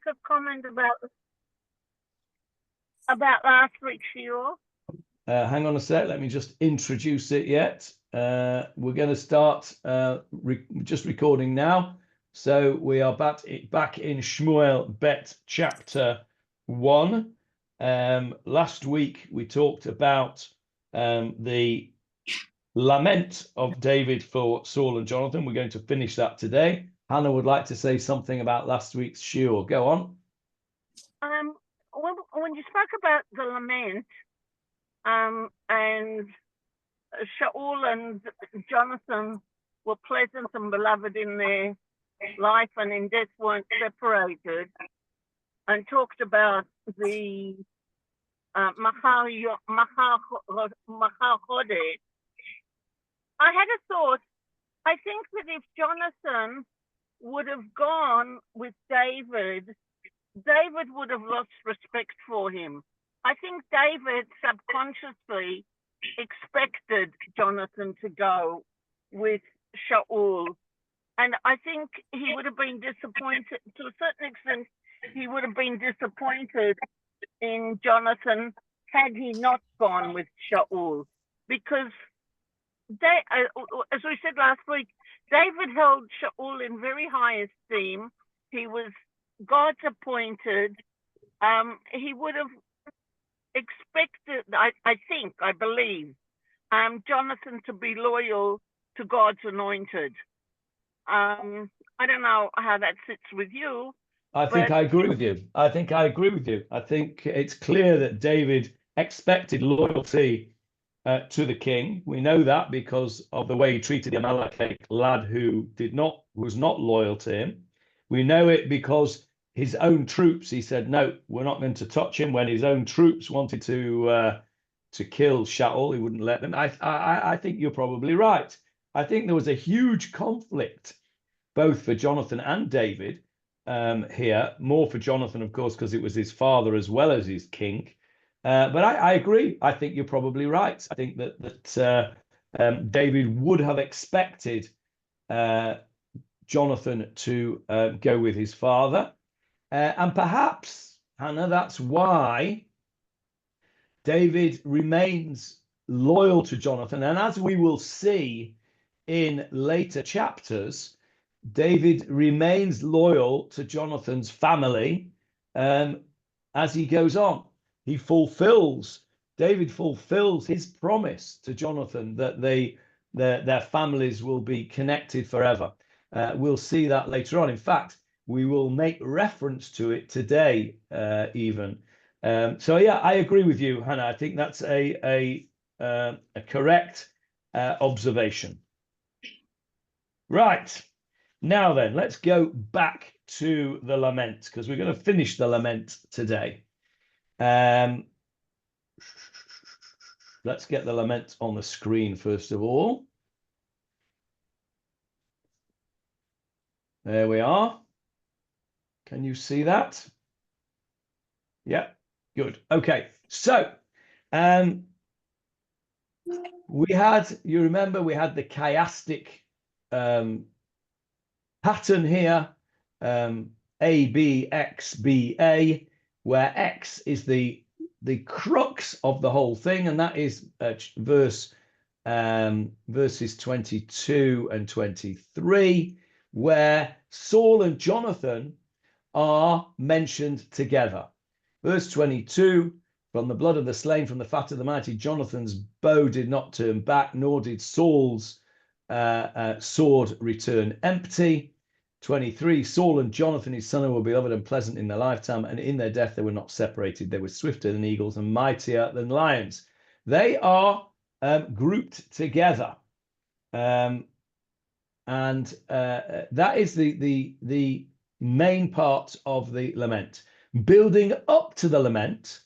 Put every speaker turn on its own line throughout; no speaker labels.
a comment about last week's shiur?
Hang on a sec. Let me just introduce it yet. We're going to start just recording now. So we are back in Shmuel Bet Chapter 1. Last week we talked about the lament of David for Saul and Jonathan. We're going to finish that today. Hannah would like to say something about last week's shiur. Go on.
When you spoke about the lament, and Shaul and Jonathan were pleasant and beloved in their life and in death weren't separated, and talked about the Machar Chodesh. I had a thought. I think that if Jonathan would have gone with David, David would have lost respect for him. I think David subconsciously expected Jonathan to go with Shaul. And I think he would have been disappointed, to a certain extent, he would have been disappointed in Jonathan had he not gone with Shaul. Because, as we said last week, David held Shaul in very high esteem. He was God's appointed. He would have expected, I believe, Jonathan to be loyal to God's anointed. I don't know how that sits with you.
I think I agree with you. I think it's clear that David expected loyalty to the king. We know that because of the way he treated the Amalekite lad who was not loyal to him. We know it because his own troops, he said, no, we're not going to touch him. When his own troops wanted to kill Shaul, he wouldn't let them. I think you're probably right. I think there was a huge conflict, both for Jonathan and David here. More for Jonathan, of course, because it was his father as well as his king. But I agree. I think you're probably right. I think that David would have expected Jonathan to go with his father. And perhaps, Hannah, that's why David remains loyal to Jonathan. And as we will see in later chapters, David remains loyal to Jonathan's family as he goes on. David fulfills his promise to Jonathan that their families will be connected forever. We'll see that later on. In fact, we will make reference to it today, even. So yeah, I agree with you, Hannah. I think that's a correct observation. Right. Now then, let's go back to the lament, because we're going to finish the lament today. Let's get the lament on the screen first of all. There we are. Can you see that? Yeah, good. Okay, so you remember we had the chiastic pattern here, A, B, X, B, A, where X is the crux of the whole thing, and that is verses 22 and 23, where Saul and Jonathan are mentioned together. Verse 22, from the blood of the slain, from the fat of the mighty, Jonathan's bow did not turn back, nor did Saul's sword return empty. 23, Saul and Jonathan, his son, were beloved and pleasant in their lifetime, and in their death they were not separated. They were swifter than eagles and mightier than lions. They are grouped together. And that is the main part of the lament. Building up to the lament,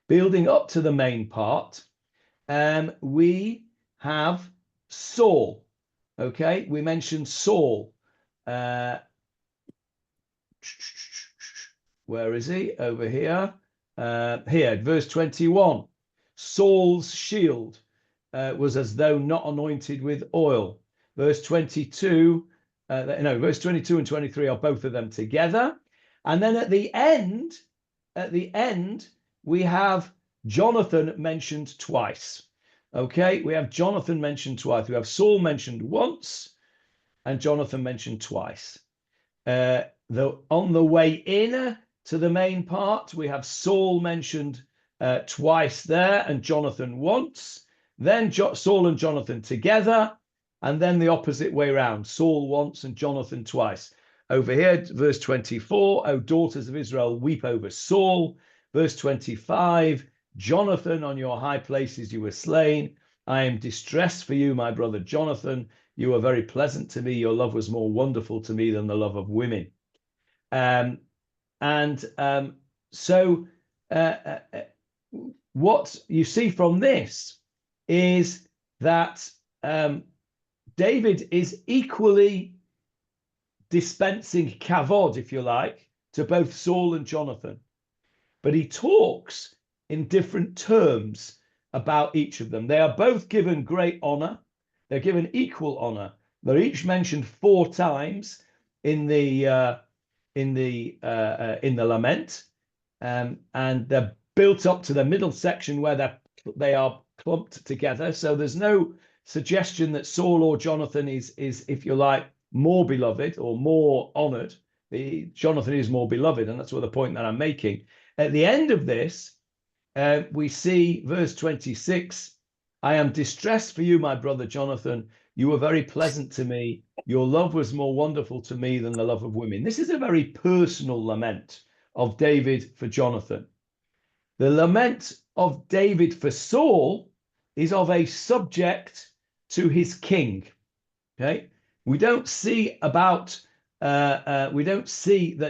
building up to the main part, we have Saul. Okay, we mentioned Saul. Where is he? Over here. Here, verse 21. Saul's shield was as though not anointed with oil. Verse 22, verse 22 and 23 are both of them together. And then at the end, we have Jonathan mentioned twice. Okay, we have Jonathan mentioned twice. We have Saul mentioned once and Jonathan mentioned twice. On the way in to the main part, we have Saul mentioned twice there and Jonathan once. Then Saul and Jonathan together, and then the opposite way round, Saul once and Jonathan twice. Over here, verse 24, O daughters of Israel, weep over Saul. Verse 25, Jonathan, on your high places you were slain. I am distressed for you, my brother Jonathan. You were very pleasant to me. Your love was more wonderful to me than the love of women. So what you see from this is that David is equally dispensing kavod, if you like, to both Saul and Jonathan. But he talks in different terms about each of them. They are both given great honor. They're given equal honor. They're each mentioned 4 times in the lament, and they're built up to the middle section where they are clumped together. So there's no suggestion that Saul or Jonathan is, if you like, more beloved or more honored. Jonathan is more beloved, and that's what the point that I'm making. At the end of this, we see verse 26, I am distressed for you, my brother Jonathan. You were very pleasant to me. Your love was more wonderful to me than the love of women. This is a very personal lament of David for Jonathan. The lament of David for Saul is of a subject to his king. Okay, we don't see that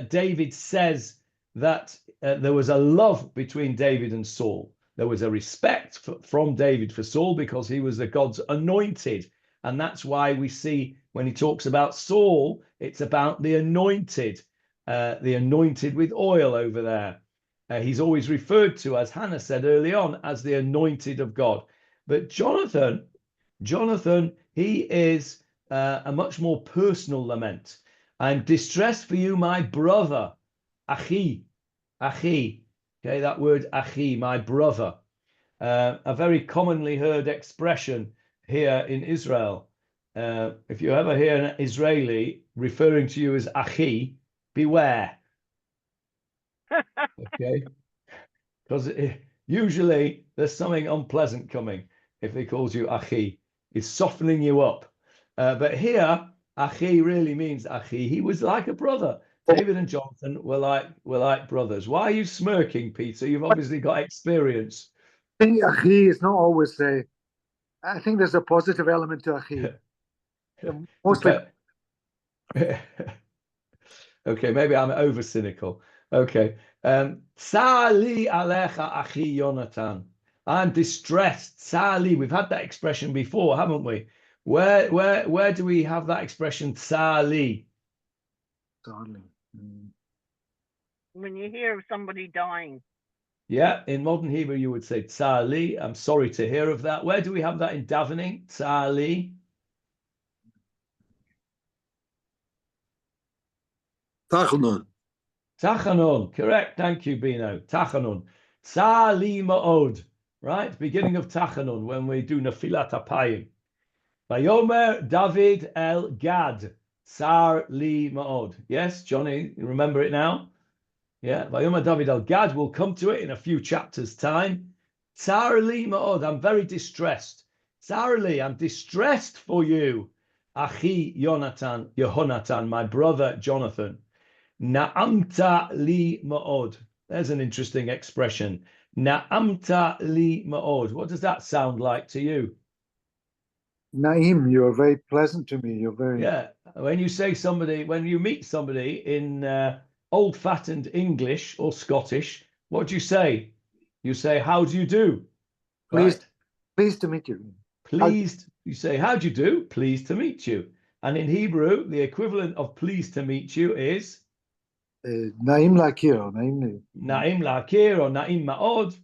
David says that there was a love between David and Saul. There was a respect from David for Saul because he was the God's anointed. And that's why we see when he talks about Saul, it's about the anointed with oil over there. He's always referred to, as Hannah said early on, as the anointed of God. But Jonathan, he is a much more personal lament. I'm distressed for you, my brother, Achi. Okay, that word Achi, my brother. A very commonly heard expression here in Israel. If you ever hear an Israeli referring to you as Achi, beware. Okay, because usually there's something unpleasant coming if he calls you Achi. He's softening you up. But here, Achi really means Achi. He was like a brother. David and Jonathan were like brothers. Why are you smirking, Peter? You've obviously got experience.
I think Achi is not always I think there's a positive element to Achi. Mostly.
Okay, maybe I'm over cynical. Okay. Sali alecha achi Yonatan. I'm distressed. Sali. We've had that expression before, haven't we? Where do we have that expression? Sali.
When you hear of somebody dying.
Yeah, in modern Hebrew you would say Tsali. I'm sorry to hear of that. Where do we have that in davening? Tsali.
Tachanun.
Tachanun, correct. Thank you, Bino. Tachanun. Tsali ma'od. Right? Beginning of Tachanun, when we do Nefilat Apayim. Vayomer David el Gad. Tsar li ma'od. Yes, Johnny, you remember it now? Yeah, Vayomer David el Gad. We'll come to it in a few chapters' time. Tsar li ma'od. I'm very distressed. Tsar li, I'm distressed for you. Achi Yehonatan, my brother Jonathan. Na'amta li ma'od. There's an interesting expression. Na'amta li ma'od. What does that sound like to you?
Naim, you're very pleasant to me. You're very...
Yeah, when you meet somebody in old-fashioned English or Scottish, what do you say? You say, how do you do?
Pleased,
right?
Pleased to meet you.
Pleased, you say, how do you do? Pleased to meet you. And in Hebrew, the equivalent of pleased to meet you is?
Naim lakir.
Naim lakir or naim ma'od.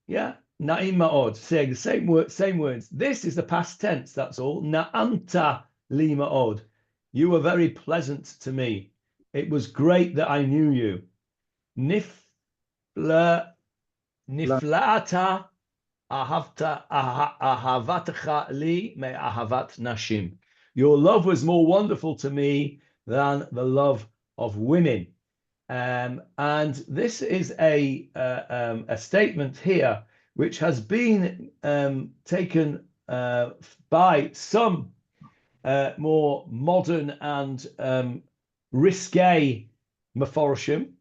Yeah, naim ma'od. Saying the same words. This is the past tense, that's all. Na'amta li ma'od. You were very pleasant to me. It was great that I knew you. Nifla, nifla'ata ahavatcha li me ahavat nashim. Your love was more wonderful to me than the love of women. And this is a statement here which has been taken by some more modern and risque Meforshim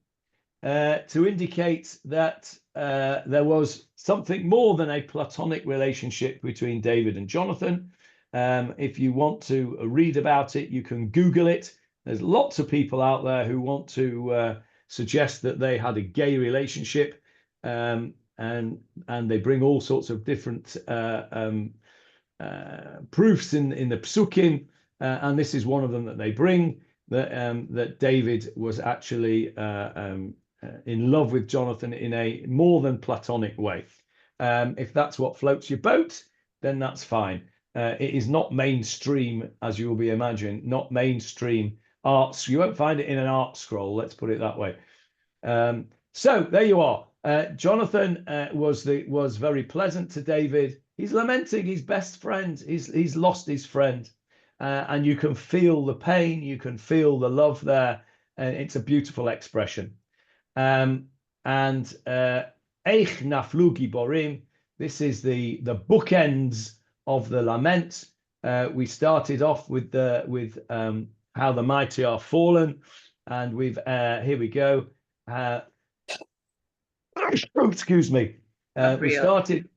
to indicate that there was something more than a platonic relationship between David and Jonathan. If you want to read about it, you can Google it. There's lots of people out there who want to suggest that they had a gay relationship, and they bring all sorts of different proofs in the psukim, and this is one of them that they bring, that David was actually in love with Jonathan in a more than platonic way. If that's what floats your boat, then that's fine. It is not mainstream, as you will be imagining, not mainstream arts. You won't find it in an art scroll, let's put it that way. So there you are. Jonathan was very pleasant to David. He's lamenting his best friend. He's lost his friend, and you can feel the pain. You can feel the love there, and it's a beautiful expression. And Eich naflu giborim. This is the bookends of the lament. We started off with how the mighty are fallen, and we've here we go. Excuse me. We started.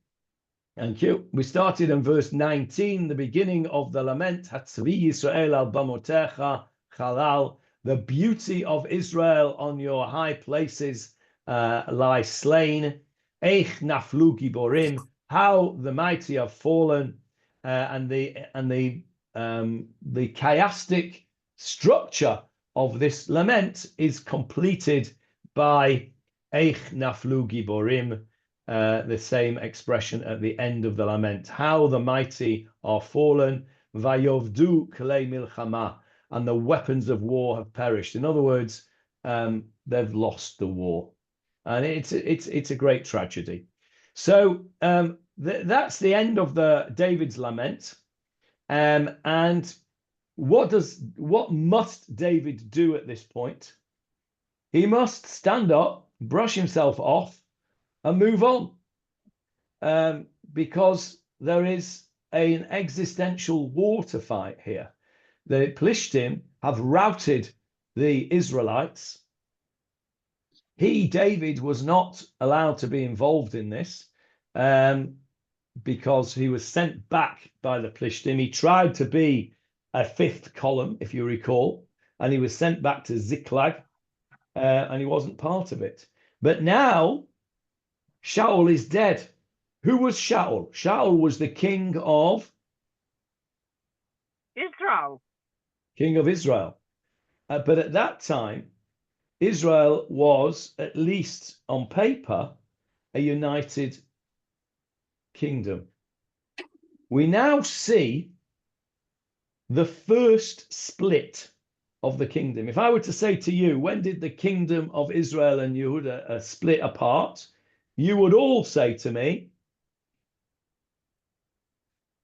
Thank you. We started in verse 19, the beginning of the lament. Hatzvi Yisrael al bamotecha chalal. The beauty of Israel on your high places lie slain. Eich naflu giborim. How the mighty have fallen, and the chiastic structure of this lament is completed by Eich naflu giborim, the same expression at the end of the lament. How the mighty are fallen, vayovdu klei milchama, and the weapons of war have perished. In other words, they've lost the war, and it's a great tragedy. So that's the end of David's lament. And what must David do at this point? He must stand up, brush himself off, and move on, because there is an existential war to fight here. The Plishtim have routed the Israelites. David, was not allowed to be involved in this, because he was sent back by the Plishtim. He tried to be a fifth column, if you recall, and he was sent back to Ziklag, and he wasn't part of it. But now Shaul is dead. Who was Shaul? Shaul was the king of
Israel.
King of Israel. But at that time, Israel was, at least on paper, a united kingdom. We now see the first split of the kingdom. If I were to say to you, when did the kingdom of Israel and Yehuda split apart? You would all say to me,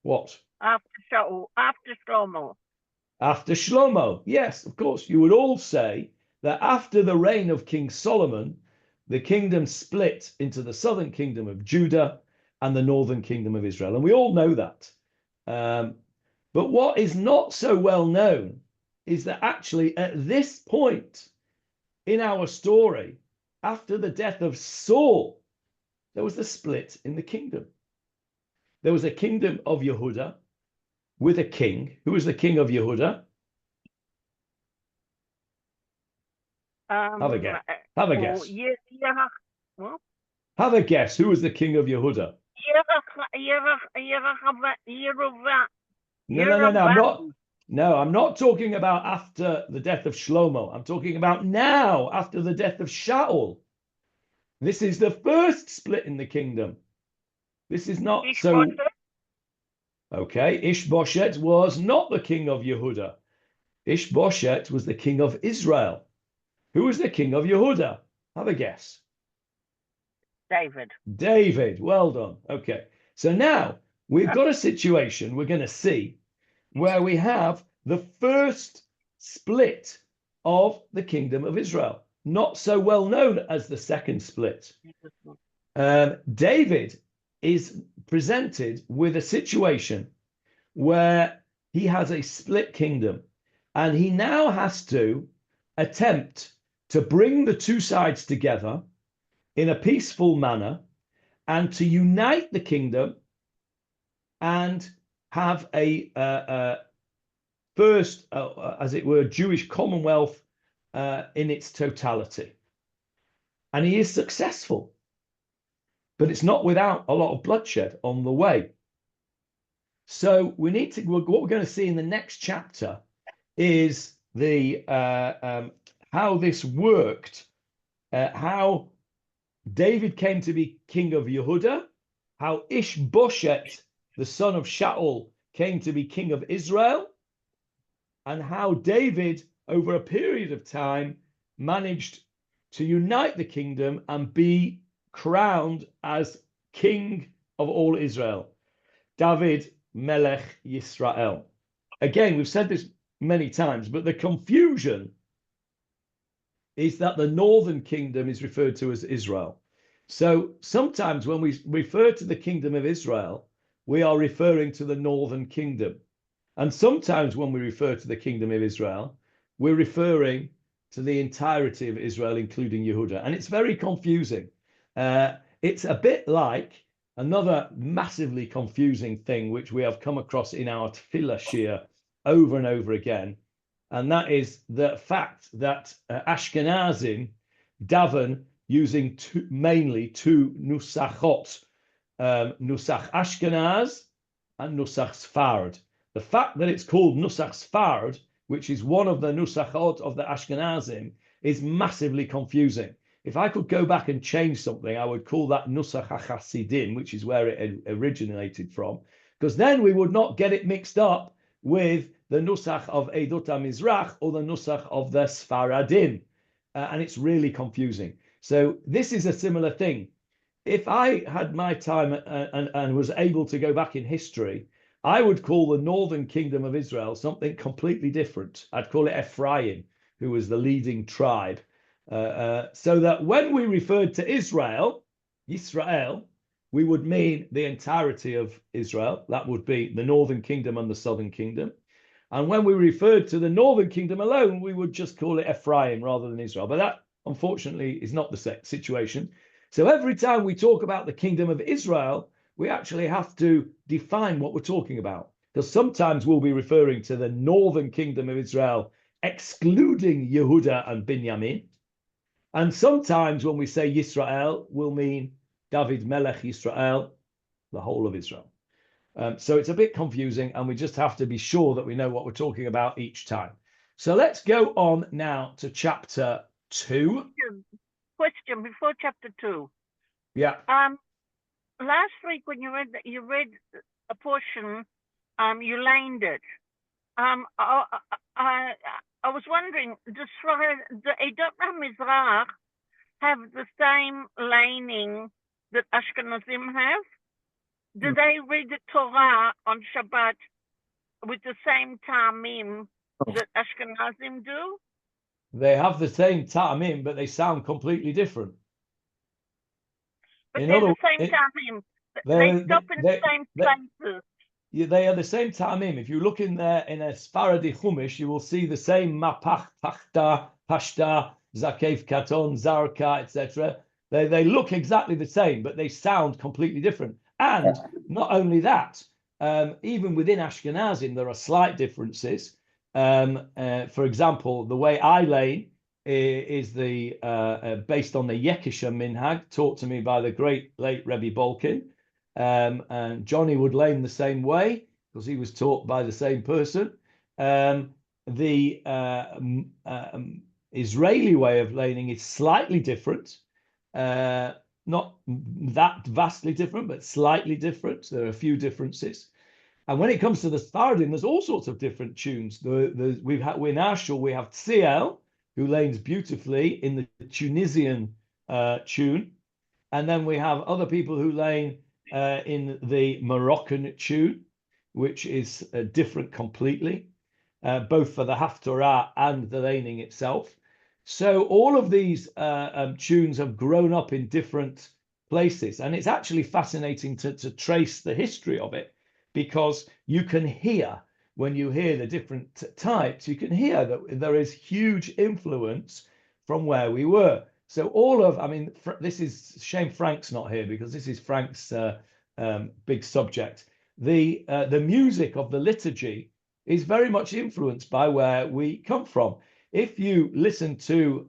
what?
After Shaul, after Shlomo.
After Shlomo. Yes, of course. You would all say that after the reign of King Solomon, the kingdom split into the southern kingdom of Judah and the northern kingdom of Israel. And we all know that. But what is not so well known is that actually at this point in our story, after the death of Saul, there was a split in the kingdom. There was a kingdom of Yehuda with a king. Who was the king of Yehuda? Have a guess. Have a guess.
Well,
Have a guess. Who was the king of Yehuda? No, I'm not talking about after the death of Shlomo. I'm talking about now, after the death of Shaul. This is the first split in the kingdom. This is not so. Okay, Ishbosheth was not the king of Yehuda. Ishbosheth was the king of Israel. Who was the king of Yehuda? Have a guess.
David.
David. Well done. Okay. So now we've got a situation we're going to see where we have the first split of the kingdom of Israel. Not so well known as the second split. David is presented with a situation where he has a split kingdom, and he now has to attempt to bring the two sides together in a peaceful manner and to unite the kingdom and have a first, as it were, Jewish commonwealth in its totality. And he is successful, but it's not without a lot of bloodshed on the way. So we need to, what we're going to see in the next chapter is the how this worked, how David came to be king of Yehuda, how Ishbosheth, the son of Shaul, came to be king of Israel, and how David, over a period of time, managed to unite the kingdom and be crowned as king of all Israel. David Melech Yisrael. Again, we've said this many times, but the confusion is that the northern kingdom is referred to as Israel. So sometimes when we refer to the kingdom of Israel, we are referring to the northern kingdom. And sometimes when we refer to the kingdom of Israel, we're referring to the entirety of Israel, including Yehuda. And it's very confusing. It's a bit like another massively confusing thing which we have come across in our tefillah shir over and over again. And that is the fact that Ashkenazim daven using mainly two nusachot, nusach Ashkenaz and nusach Sfard. The fact that it's called nusach Sfard, which is one of the nusachot of the Ashkenazim, is massively confusing. If I could go back and change something, I would call that nusach HaChasidim, which is where it originated from, because then we would not get it mixed up with the nusach of Eidot HaMizrach or the nusach of the Sfaradim. And it's really confusing. So this is a similar thing. If I had my time and was able to go back in history, I would call the northern kingdom of Israel something completely different. I'd call it Ephraim, who was the leading tribe. So that when we referred to Israel, Yisrael, we would mean the entirety of Israel. That would be the northern kingdom and the southern kingdom. And when we referred to the northern kingdom alone, we would just call it Ephraim rather than Israel. But that, unfortunately, is not the situation. So every time we talk about the kingdom of Israel, we actually have to define what we're talking about. Because sometimes we'll be referring to the northern kingdom of Israel, excluding Yehuda and Binyamin. And sometimes when we say Yisrael, we'll mean David Melech Yisrael, the whole of Israel. So it's a bit confusing, and we just have to be sure that we know what we're talking about each time. So let's go on now to chapter 2.
Question before chapter 2.
Yeah.
Last week when you read a portion, you lined it. I was wondering, does the Eidot HaMizrach have the same laning that Ashkenazim have? Do they read the Torah on Shabbat with the same ta'amim that Ashkenazim do?
They have the same ta'amim, but they sound completely different.
But they're the same ta'amim. They stop in the same places.
They are the same ta'amim. If you look in there in a Sfaradi Chumash, you will see the same mapach, pachta, pashta, zakev katon, zarka, etc. They look exactly the same, but they sound completely different. And not only that, even within Ashkenazim, there are slight differences. For example, the way I lane is based on the Yekisha minhag, taught to me by the great late Rebbe Bolkin. And Johnny would lane the same way because he was taught by the same person. The Israeli way of laning is slightly different. Not that vastly different, but slightly different. There are a few differences. And when it comes to the Sfardim, there's all sorts of different tunes. In our shul, we have Tziel, who lanes beautifully in the Tunisian tune. And then we have other people who lane in the Moroccan tune, which is different completely, both for the Haftarah and the laning itself. So all of these tunes have grown up in different places. And it's actually fascinating to trace the history of it, because you can hear, when you hear the different types, you can hear that there is huge influence from where we were. So all of, I mean, this is shame Frank's not here, because this is Frank's big subject. The music of the liturgy is very much influenced by where we come from. If you listen to,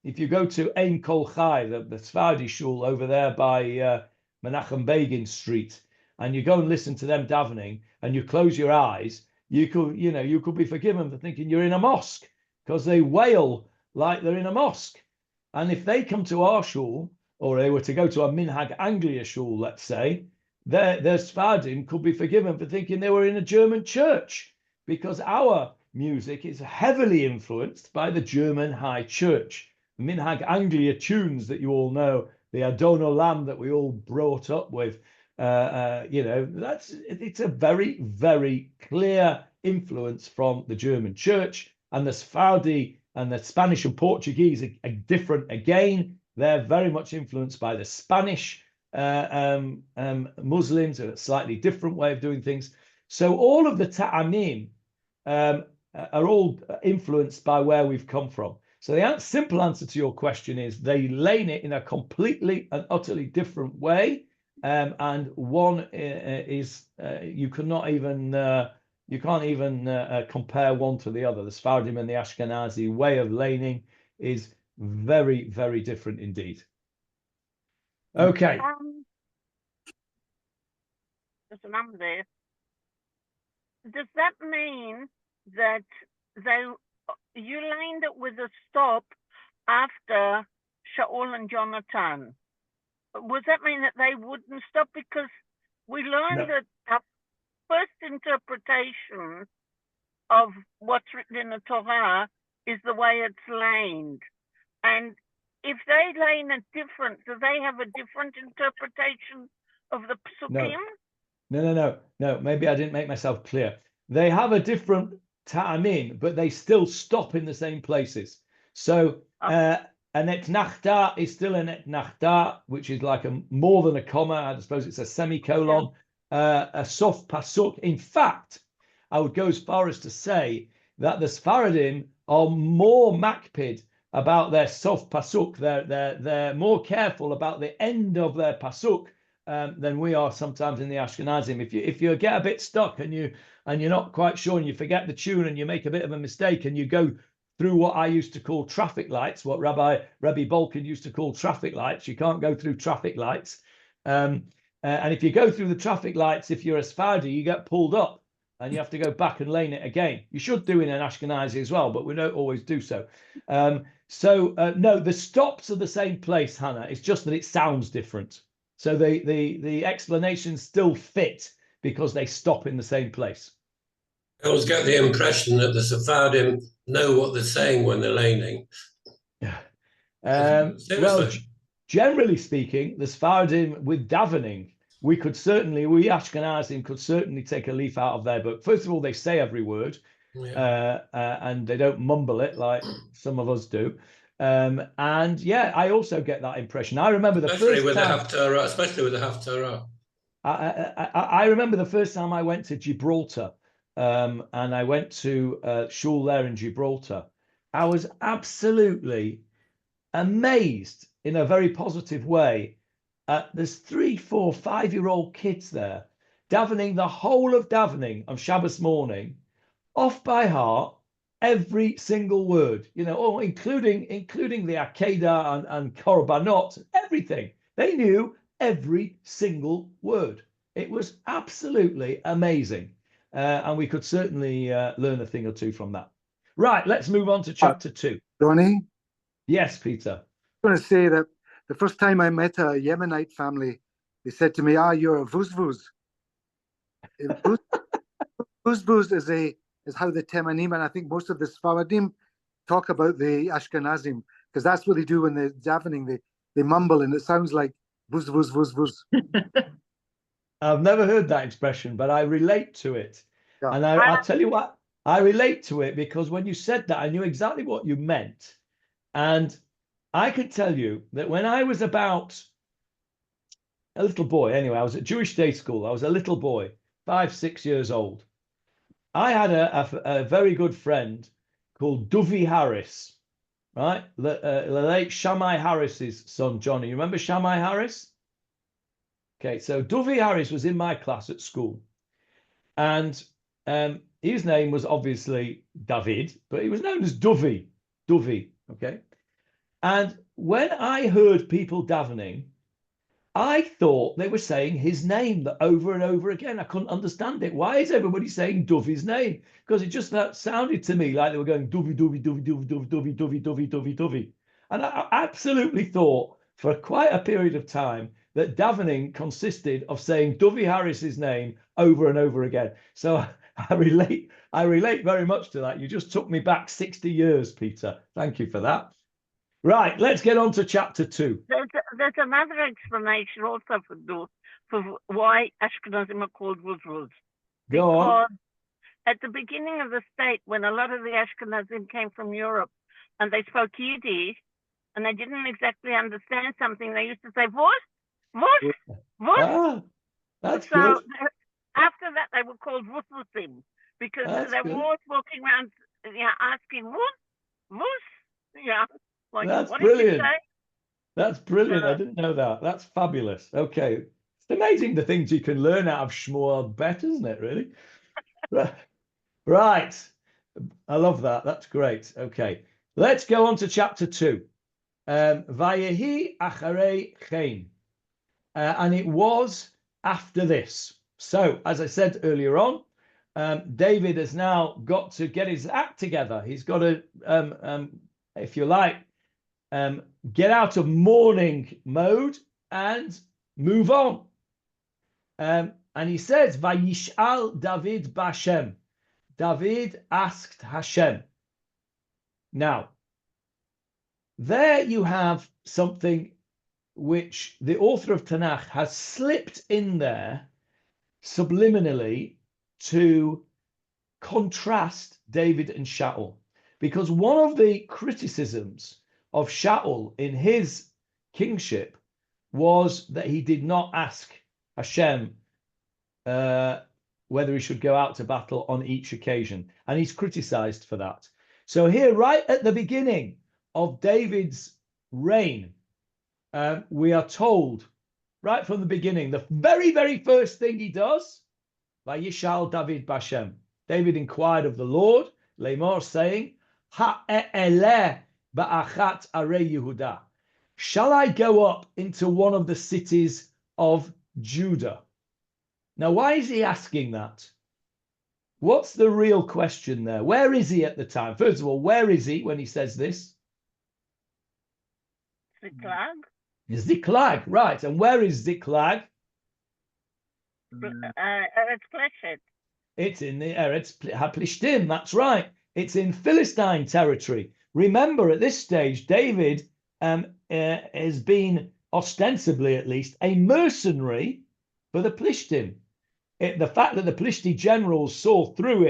if you go to Ein Kol Chai, the Sephardi shul over there by Menachem Begin Street, and you go and listen to them davening, and you close your eyes, you could be forgiven for thinking you're in a mosque, because they wail like they're in a mosque. And if they come to our shul, or they were to go to a Minhag Anglia shul, let's say, their Sephardim could be forgiven for thinking they were in a German church, because our music is heavily influenced by the German High Church. Minhag Anglia tunes that you all know, the Adon Olam that we all brought up with, it's a very, very clear influence from the German church. And the Sephardi and the Spanish and Portuguese are different again. They're very much influenced by the Spanish Muslims, a slightly different way of doing things. So all of the ta'amim are all influenced by where we've come from. So the simple answer to your question is they lane it in a completely and utterly different way. And one is you can't even compare one to the other. The Sephardim and the Ashkenazi way of laning is very, very different indeed. Okay.
Does that mean that you lined it with a stop after Shaul and Jonathan? Would that mean that they wouldn't stop? Because we learned that our first interpretation of what's written in the Torah is the way it's laned. And if they lane it different, do they have a different interpretation of the psukim?
No. Maybe I didn't make myself clear. They have a different ta'amim, but they still stop in the same places. So an etnachta is still an etnachta, which is like more than a comma. I suppose it's a semicolon. A sof pasuk. In fact, I would go as far as to say that the Sephardim are more makpid about their sof pasuk. They're more careful about the end of their pasuk than we are sometimes in the Ashkenazim. If you get a bit stuck and you're not quite sure, and you forget the tune and you make a bit of a mistake, and you go through what I used to call traffic lights, what Rabbi Balkin used to call traffic lights. You can't go through traffic lights. And if you go through the traffic lights, if you're a Sephardi, you get pulled up and you have to go back and lane it again. You should do in an Ashkenazi as well, but we don't always do so. No, the stops are the same place, Hannah. It's just that it sounds different. So the explanations still fit because they stop in the same place.
I always get the impression that the Sephardim know what they're saying when they're laning.
Well, generally speaking, the Sephardim with davening, we Ashkenazim could certainly take a leaf out of their book. First of all, they say every word, and they don't mumble it like some of us do. And I also get that impression. I remember especially with the Haftarah. I remember the first time I went to Gibraltar. And I went to shul there in Gibraltar. I was absolutely amazed in a very positive way. There's 3, 4, 5-year-old kids there davening the whole of davening on Shabbos morning, off by heart, every single word. Including the Akedah and Korbanot, everything. They knew every single word. It was absolutely amazing. And we could certainly learn a thing or two from that. Right, let's move on to chapter 2.
Johnny?
Yes, Peter.
I want to say that the first time I met a Yemenite family, they said to me, you're a vuzvuz. Vuzvuz is how the Temanim, and I think most of the Sephardim talk about the Ashkenazim, because that's what they do when they're davening. They mumble, and it sounds like vuzvuz, vuzvuz.
I've never heard that expression, but I relate to it.
Yeah.
And I'll tell you what, I relate to it because when you said that, I knew exactly what you meant. And I can tell you that when I was about a little boy, anyway, I was at Jewish day school. I was a little boy, 5, 6 years old. I had a very good friend called Dovey Harris, right? The late Shammai Harris's son, Johnny. You remember Shammai Harris? Okay, so Dovey Harris was in my class at school. And his name was obviously David, but he was known as Dovey, okay? And when I heard people davening, I thought they were saying his name over and over again. I couldn't understand it. Why is everybody saying Dovey's name? Because it just sounded to me like they were going Dovey, Dovey, Dovey, Dovey, Dovey, Dovey, Dovey, Dovey, Dovey, Dovey. And I absolutely thought for quite a period of time that davening consisted of saying Dovey Harris's name over and over again. So I relate very much to that. You just took me back 60 years, Peter. Thank you for that. Right, let's get on to chapter 2.
There's another explanation also for why Ashkenazim are called vuzvuz.
Go on.
At the beginning of the state, when a lot of the Ashkenazim came from Europe and they spoke Yiddish and they didn't exactly understand something, they used to say vuz, vuz, vuz.
Ah, that's
so
good.
After that, they were called vuzvuzim because they were always walking around, asking vuz, vuz, Like,
that's
what
brilliant.
Did you say?
That's brilliant. I didn't know that. That's fabulous. Okay. It's amazing the things you can learn out of Shmuel Bet, isn't it, really? Right. I love that. That's great. Okay. Let's go on to chapter 2. Vayehi acharei chen. And it was after this. So, as I said earlier on, David has now got to get his act together. He's got to, if you like, get out of mourning mode and move on. And he says, Vayishal David Bashem. David asked Hashem. Now, there you have something which the author of Tanakh has slipped in there subliminally to contrast David and Shaul. Because one of the criticisms of Shaul in his kingship was that he did not ask Hashem whether he should go out to battle on each occasion. And he's criticized for that. So here, right at the beginning of David's reign, we are told, right from the beginning, the very, very first thing he does, Vayishal David Bashem. David inquired of the Lord, Lemor, saying, Ha'e'eleh ba'achat arei Yehuda. Shall I go up into one of the cities of Judah? Now, why is he asking that? What's the real question there? Where is he at the time? First of all, where is he when he says this?
Ziklag.
Ziklag, right. And where is Ziklag?
Eretz Pleshet.
It's in the Eretz Plishtim, that's right. It's in Philistine territory. Remember, at this stage, David has been, ostensibly at least, a mercenary for the Plishtim. The fact that the Plishti generals saw through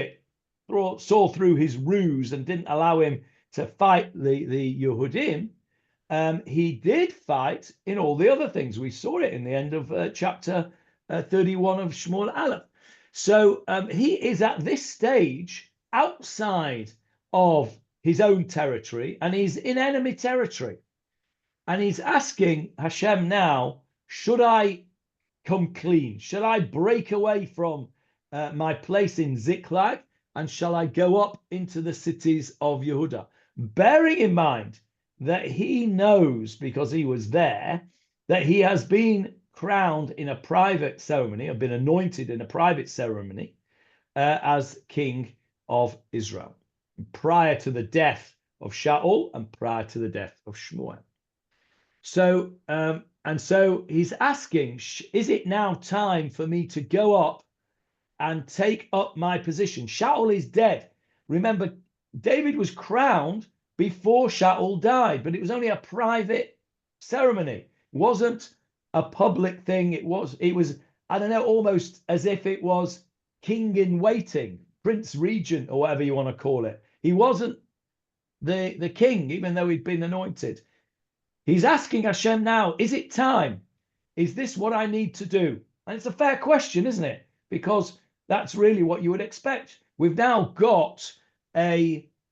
his ruse and didn't allow him to fight the Yehudim, he did fight in all the other things. We saw it in the end of chapter 31 of Shmuel Aleph. So he is at this stage outside of his own territory, and he's in enemy territory. And he's asking Hashem now, should I come clean? Shall I break away from my place in Ziklag, and shall I go up into the cities of Yehuda? Bearing in mind that he knows, because he was there, that he has been crowned in a private ceremony, or been anointed in a private ceremony as king of Israel, prior to the death of Shaul and prior to the death of Shmuel. So, and so he's asking, is it now time for me to go up and take up my position? Shaul is dead. Remember, David was crowned before Shaul died, but it was only a private ceremony. It wasn't a public thing. It was, I don't know, almost as if it was king in waiting, prince regent, or whatever you want to call it. He wasn't the king, even though he'd been anointed. He's asking Hashem now, is it time? Is this what I need to do? And it's a fair question, isn't it? Because that's really what you would expect. We've now got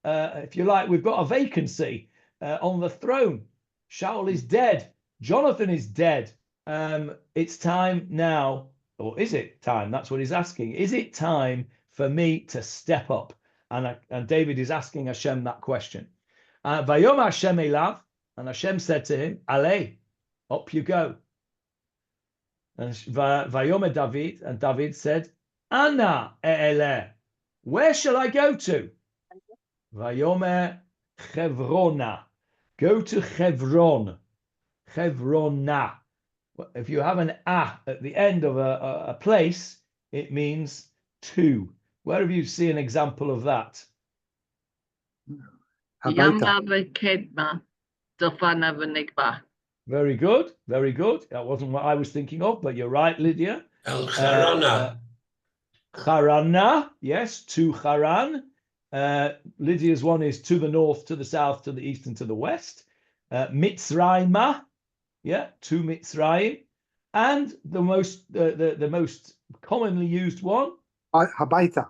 if you like, we've got a vacancy on the throne. Shaul is dead. Jonathan is dead. It's time now, or is it time? That's what he's asking. Is it time for me to step up? And David is asking Hashem that question. Vayom Hashem elav, and Hashem said to him, Ale, up you go. And Vayomer David, and David said, Ana e'eleh, where shall I go to? Vayomer Chevrona, go to Chevron. Chevrona. If you have an a at the end of a place, it means to. Where have you seen an example of that?
Habaita.
Very good, very good. That wasn't what I was thinking of, but you're right, Lydia.
El Charana.
Charana, yes, to Haran. Lydia's one is to the north, to the south, to the east, and to the west. Mitzrayma, yeah, to Mitzrayim. And the most commonly used one,
Habaita.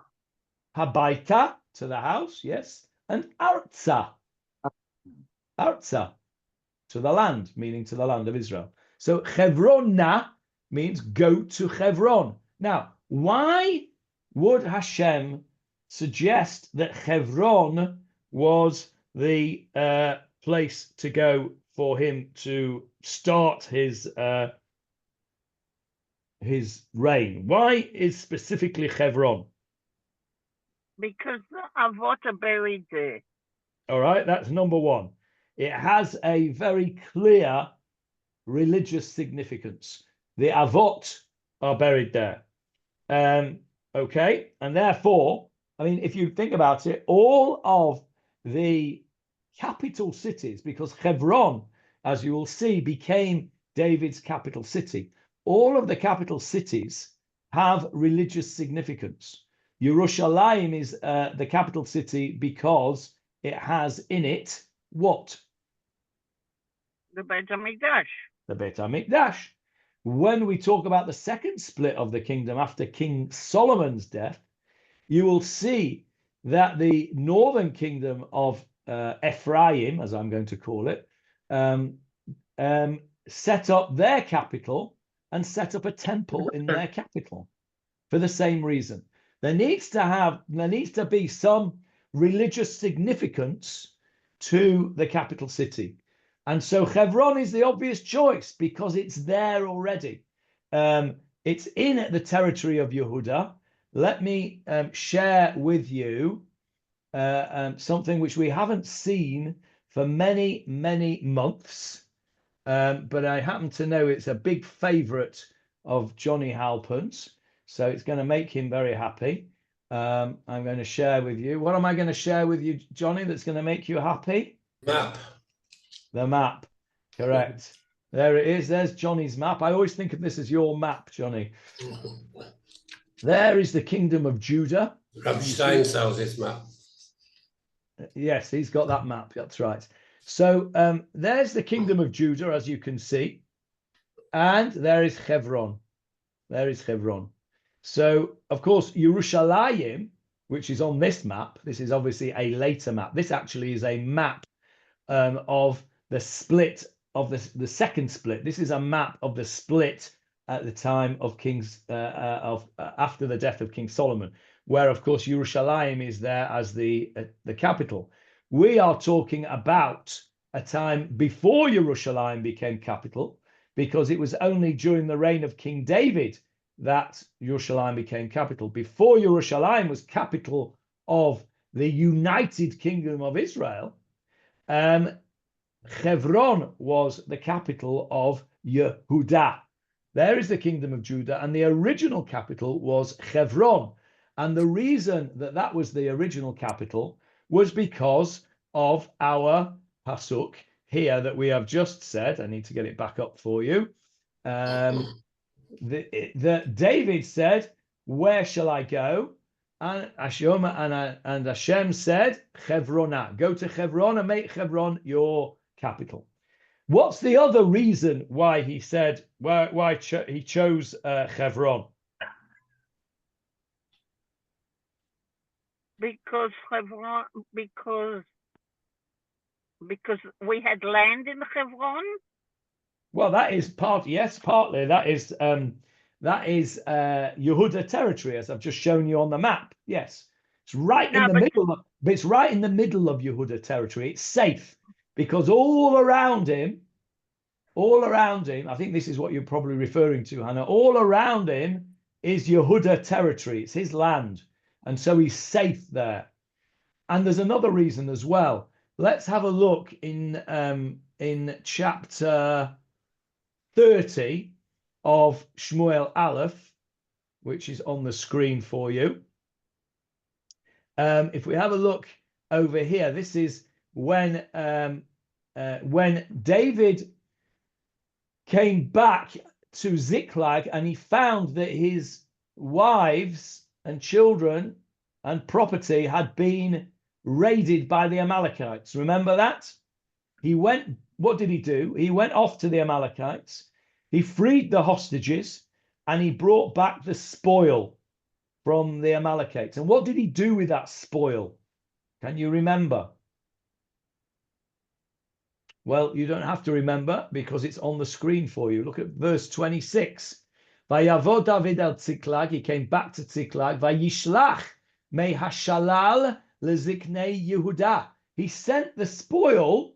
Habaita, to the house, yes. And Arza, Arza, to the land, meaning to the land of Israel. So Chevrona means go to Chevron. Now, why would Hashem suggest that Chevron was the place to go for him to start his reign? Why is specifically Chevron?
Because the Avot are buried there.
All right, that's number one. It has a very clear religious significance. The Avot are buried there. Okay, and therefore, I mean, if you think about it, all of the capital cities, because Hebron, as you will see, became David's capital city. All of the capital cities have religious significance. Yerushalayim is the capital city because it has in it what?
The Beit HaMikdash.
The Beit HaMikdash. When we talk about the second split of the kingdom after King Solomon's death, you will see that the northern kingdom of Ephraim, as I'm going to call it, set up their capital and set up a temple in their capital for the same reason. There needs to be some religious significance to the capital city. And so Hebron is the obvious choice because it's there already. It's in the territory of Yehuda. Let me share with you something which we haven't seen for many, many months. But I happen to know it's a big favorite of Johnny Halpern's. So it's going to make him very happy. I'm going to share with you. What am I going to share with you, Johnny, that's going to make you happy?
Map.
The map. Correct. There it is. There's Johnny's map. I always think of this as your map, Johnny. There is the kingdom of Judah.
Rabbi Stein sells this map.
Yes, he's got that map. That's right. So there's the kingdom of Judah, as you can see. And there is Hebron. There is Hebron. So, of course, Yerushalayim, which is on this map, this is obviously a later map. This actually is a map of the split of the second split. This is a map of the split at the time of after the death of King Solomon, where, of course, Yerushalayim is there as the capital. We are talking about a time before Yerushalayim became capital, because it was only during the reign of King David that Yerushalayim became capital. Before Yerushalayim was capital of the United Kingdom of Israel, Hebron was the capital of Yehuda. There is the kingdom of Judah, and the original capital was Hebron. And the reason that that was the original capital was because of our pasuk here that we have just said. I need to get it back up for you. That David said, "Where shall I go?" And Hashem said, "Chevrona, go to Hebron and make Hebron your capital." What's the other reason why he said he chose Hebron?
Because Hebron, because we had land in Hebron.
Well, that is partly. That is Yehuda territory, as I've just shown you on the map. Yes, it's right in the middle. It's right in the middle of Yehuda territory. It's safe because all around him, I think this is what you're probably referring to, Hannah. All around him is Yehuda territory. It's his land, and so he's safe there. And there's another reason as well. Let's have a look in chapter 30 of Shmuel Aleph, which is on the screen for you. If we have a look over here, this is when David came back to Ziklag and he found that his wives and children and property had been raided by the Amalekites. Remember that? What did he do? He went off to the Amalekites. He freed the hostages and he brought back the spoil from the Amalekites. And what did he do with that spoil? Can you remember? Well, you don't have to remember because it's on the screen for you. Look at verse 26. Vayavo David el Tziklag, he came back to Tziklag. Vayishlach me hashalal leziknei Yehuda. He sent the spoil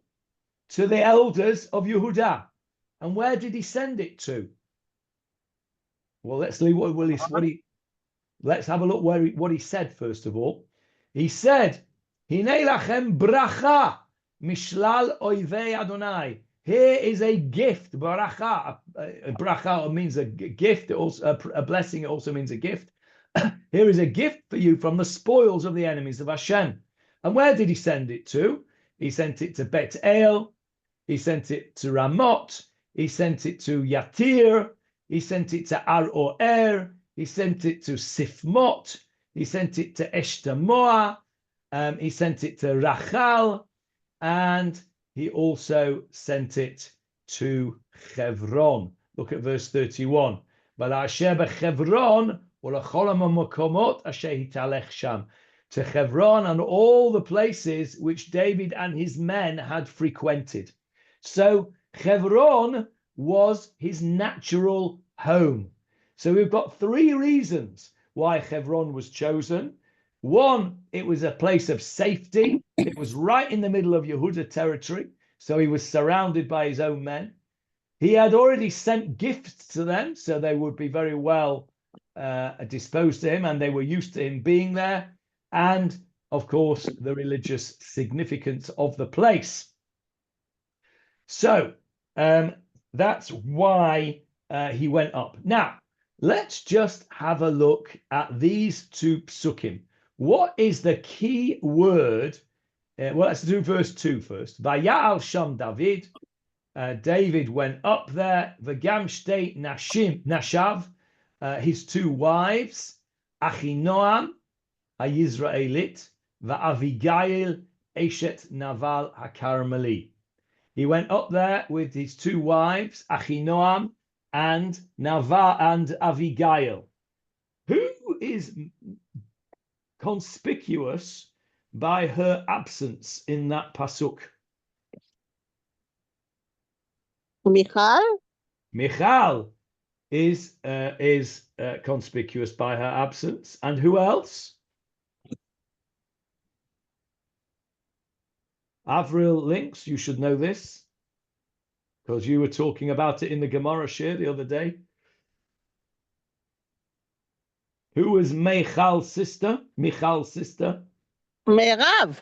to the elders of Yehuda. And where did he send it to? Well, let's have a look what he said first of all. He said, Hinei lachem bracha mishlal oivei Adonai. Here is a gift, bracha. Bracha means a gift. Also, a blessing. It also means a gift. Here is a gift for you from the spoils of the enemies of Hashem. And where did he send it to? He sent it to Bet El. He sent it to Ramot. He sent it to Yatir. He sent it to Ar-Oer. He sent it to Sifmot. He sent it to Eshtemoa. He sent it to Rachal. And he also sent it to Hebron. Look at verse 31. To Hebron and all the places which David and his men had frequented. So Hebron was his natural home. So we've got three reasons why Hebron was chosen. One, it was a place of safety. It was right in the middle of Yehuda territory. So he was surrounded by his own men. He had already sent gifts to them, so they would be very well disposed to him, and they were used to him being there. And, of course, the religious significance of the place. So that's why he went up. Now, let's just have a look at these two psukim. What is the key word? Well, let's do verse 2 first. Vaya'al sham David. David went up there. V'gam shtei nashav, his two wives, Achinoam, a Yisraelit, va'Avigail, Eshet Naval HaKarmeli. He went up there with his two wives, Achinoam and Avigail. Who is conspicuous by her absence in that pasuk? Michal is conspicuous by her absence. And who else? Avril Links, you should know this because you were talking about it in the Gemara share the other day. Who was Michal's sister?
Meirav.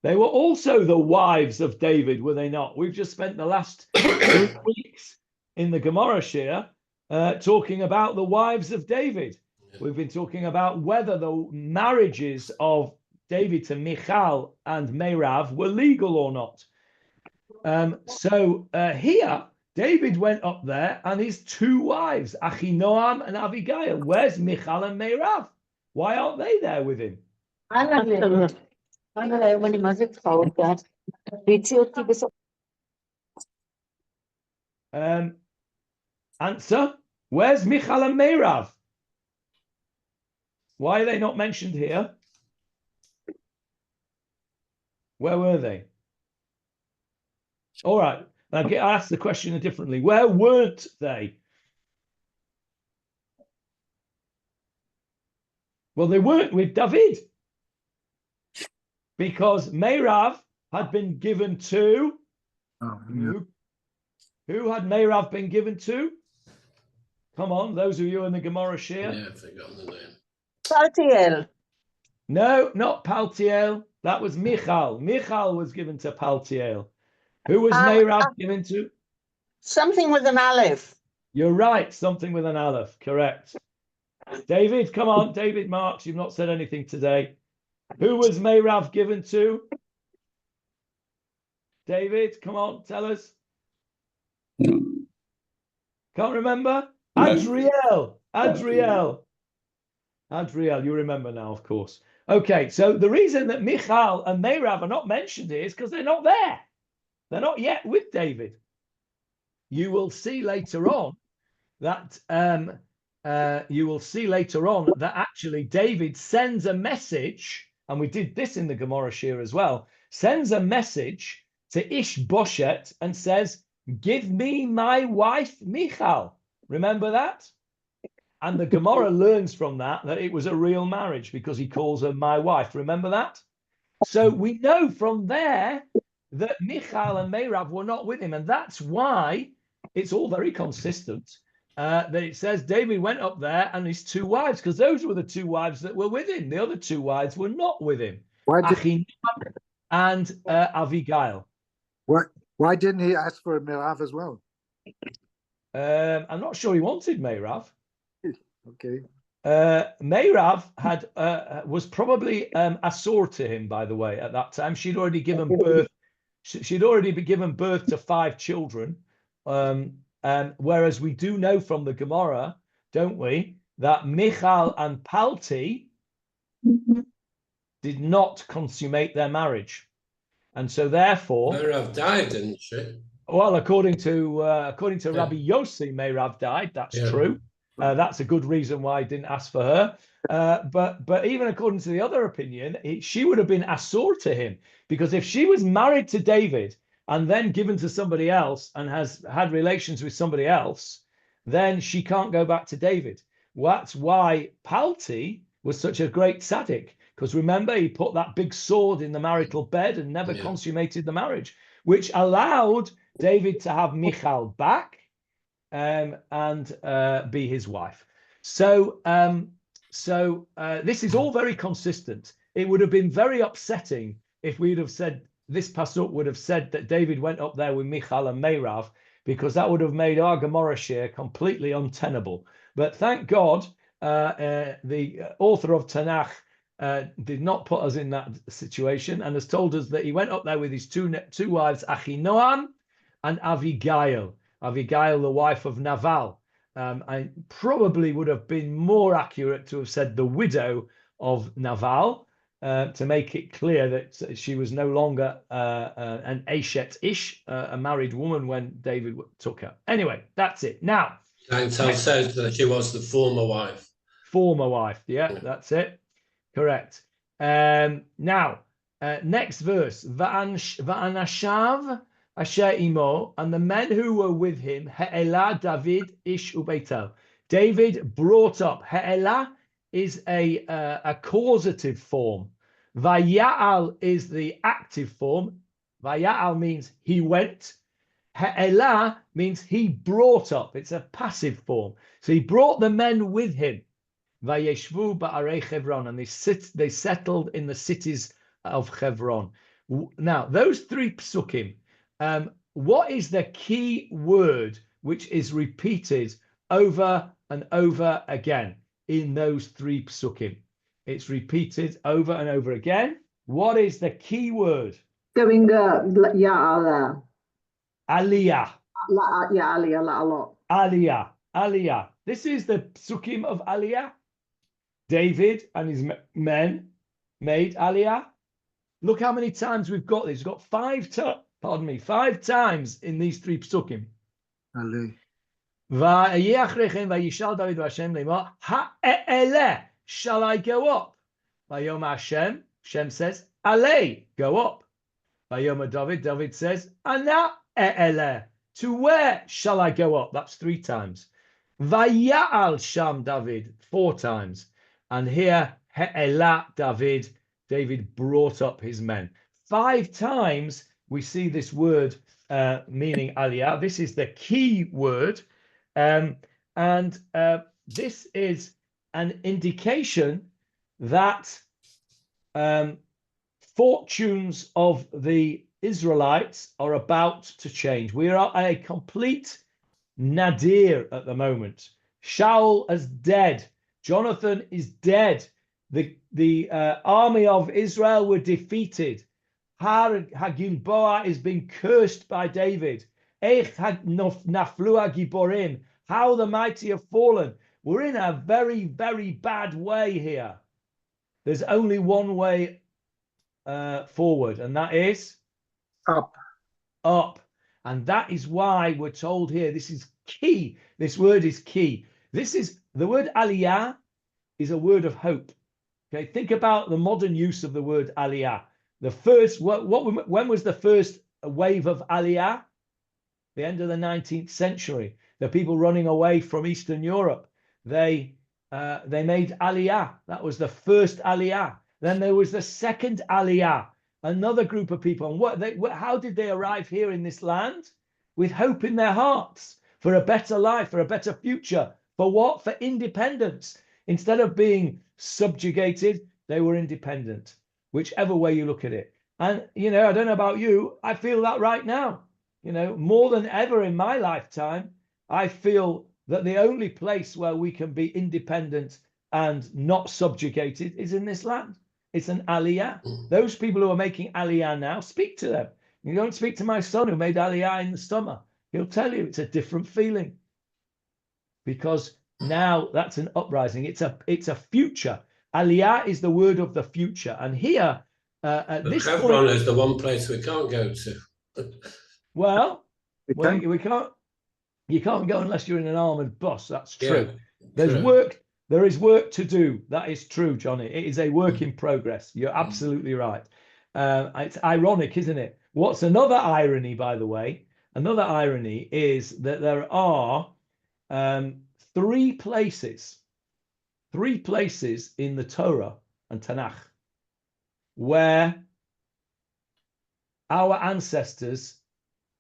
They were also the wives of David, were they not? We've just spent the last 2 weeks in the Gemara share talking about the wives of David. We've been talking about whether the marriages of David to Michal and Meirav were legal or not. So here, David went up there and his two wives, Achinoam and Abigail. Where's Michal and Meirav? Why aren't they there with him? Answer, where's Michal and Meirav? Why are they not mentioned here? Where were they? All right, I'll ask the question differently. Where weren't they? Well, they weren't with David because Meirav had been given to who had Meirav been given to? Come on, those of you in the Gemara share.
Yeah, I've forgotten the name.
Paltiel.
No, not Paltiel. That was Michal. Michal was given to Paltiel. Who was Meirav given to?
Something with an aleph.
You're right, something with an aleph. Correct. David, come on. David Marks, you've not said anything today. Who was Meirav given to? David, come on, tell us. Can't remember? Adriel. Adriel, you remember now, of course. Okay, so the reason that Michal and Meirav are not mentioned here is because they're not there. They're not yet with David. You will see later on that actually David sends a message, and we did this in the Gemara Shir as well, sends a message to Ishbosheth and says, give me my wife Michal. Remember that? And the Gemara learns from that it was a real marriage because he calls her my wife. Remember that? So we know from there that Michal and Meirav were not with him. And that's why it's all very consistent that it says David went up there and his two wives, because those were the two wives that were with him. The other two wives were not with him. Achinoam and Abigail.
Why didn't he ask for Meirav as well?
I'm not sure he wanted Meirav.
Okay.
Meirav had was probably Asur to him, by the way, at that time. She'd already given birth. She'd already been given birth to 5 children. Whereas we do know from the Gemara, don't we, that Michal and Palti did not consummate their marriage, and so therefore
Meirav died, didn't she?
Well, according to Rabbi Yossi, Meirav died. That's true. That's a good reason why I didn't ask for her. But even according to the other opinion, she would have been Asur to him, because if she was married to David and then given to somebody else and has had relations with somebody else, then she can't go back to David. Well, that's why Palti was such a great tzaddik, because remember, he put that big sword in the marital bed and never consummated the marriage, which allowed David to have Michal back and be his wife. So this is all very consistent. It would have been very upsetting if we'd have said, this pasuk would have said that David went up there with Michal and Meirav, because that would have made our Gemara share completely untenable. But thank God the author of Tanakh did not put us in that situation and has told us that he went up there with his two wives, Achinoam and Abigail. Abigail, the wife of Naval. I probably would have been more accurate to have said the widow of Naval, to make it clear that she was no longer an Eshet Ish, a married woman when David took her. Anyway, that's it. Now,
Tantel says that she was the former wife.
Former wife, yeah, that's it. Correct. Now, next verse. Va'anashav asher imo, and the men who were with him, He'elah David ish ubeitel. David brought up. He'elah is a causative form. Vaya'al is the active form. Vaya'al means he went. He'elah means he brought up. It's a passive form. So he brought the men with him. Vayeshvu ba'arei Chevron, and they settled in the cities of Chevron. Now, those 3 psukim, what is the key word which is repeated over and over again in those 3 psukim? It's repeated over and over again. What is the key word?
Going, yeah,
Aliyah.
yeah, Aliyah, a lot.
Aliyah. Aliyah. This is the psukim of Aliyah. David and his men made Aliyah. Look how many times we've got this. We've got five times in these three psukim.
Ali.
Vayishal David Hashem lemar ha'ele, shall I go up? Vayom Hashem, Hashem says, Ale, go up. Vayom David says, Ana e'ele, to where shall I go up? That's 3 times. Vaya'al Sham David, 4 times. And here, He'ela David brought up his men. 5 times we see this word meaning aliyah. This is the key word. This is an indication that fortunes of the Israelites are about to change. We are at a complete nadir at the moment. Shaul is dead. Jonathan is dead. The army of Israel were defeated. Har Hagilboa is being cursed by David. Naflu Giborim. How the mighty have fallen. We're in a very, very bad way here. There's only one way forward, and that is
Up.
Up. And that is why we're told here, this is key. This word is key. This is the word aliyah is a word of hope. Okay, think about the modern use of the word aliyah. The first, when was the first wave of aliyah? The end of the 19th century. The people running away from Eastern Europe. They made aliyah. That was the first aliyah. Then there was the second aliyah. Another group of people. And how did they arrive here in this land? With hope in their hearts for a better life, for a better future. For what? For independence. Instead of being subjugated, they were independent. Whichever way you look at it. And, I don't know about you, I feel that right now. More than ever in my lifetime, I feel that the only place where we can be independent and not subjugated is in this land. It's an aliyah. Those people who are making aliyah now, speak to them. You don't speak to my son who made aliyah in the summer. He'll tell you it's a different feeling. Because now that's an uprising. It's a future. Aliyah is the word of the future. And here, at this
Hebron
point,
is the one place we can't go to.
well,
Okay.
we can't. You can't go unless you're in an armored bus. That's true.
Yeah,
There's
true.
work. There is work to do. That is true, Johnny. It is a work in progress. You're absolutely right. It's ironic, isn't it? What's another irony, by the way? Another irony is that there are 3 places in the Torah and Tanakh where our ancestors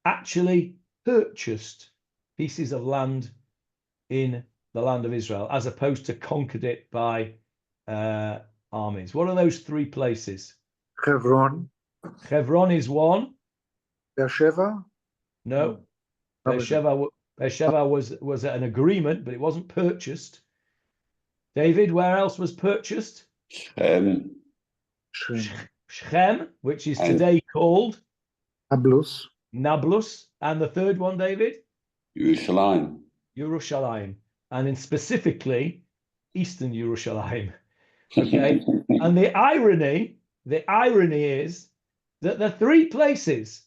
actually purchased pieces of land in the land of Israel, as opposed to conquered it by armies. What are those 3 places?
Hebron.
Hebron is one.
Beersheba.
No. Beersheba was an agreement, but it wasn't purchased. David, where else was purchased?
Shem.
Shechem, which is today called
Nablus.
Nablus. And the third one, David? Yerushalayim. And in specifically, Eastern Yerushalayim. Okay. And the irony is that the 3 places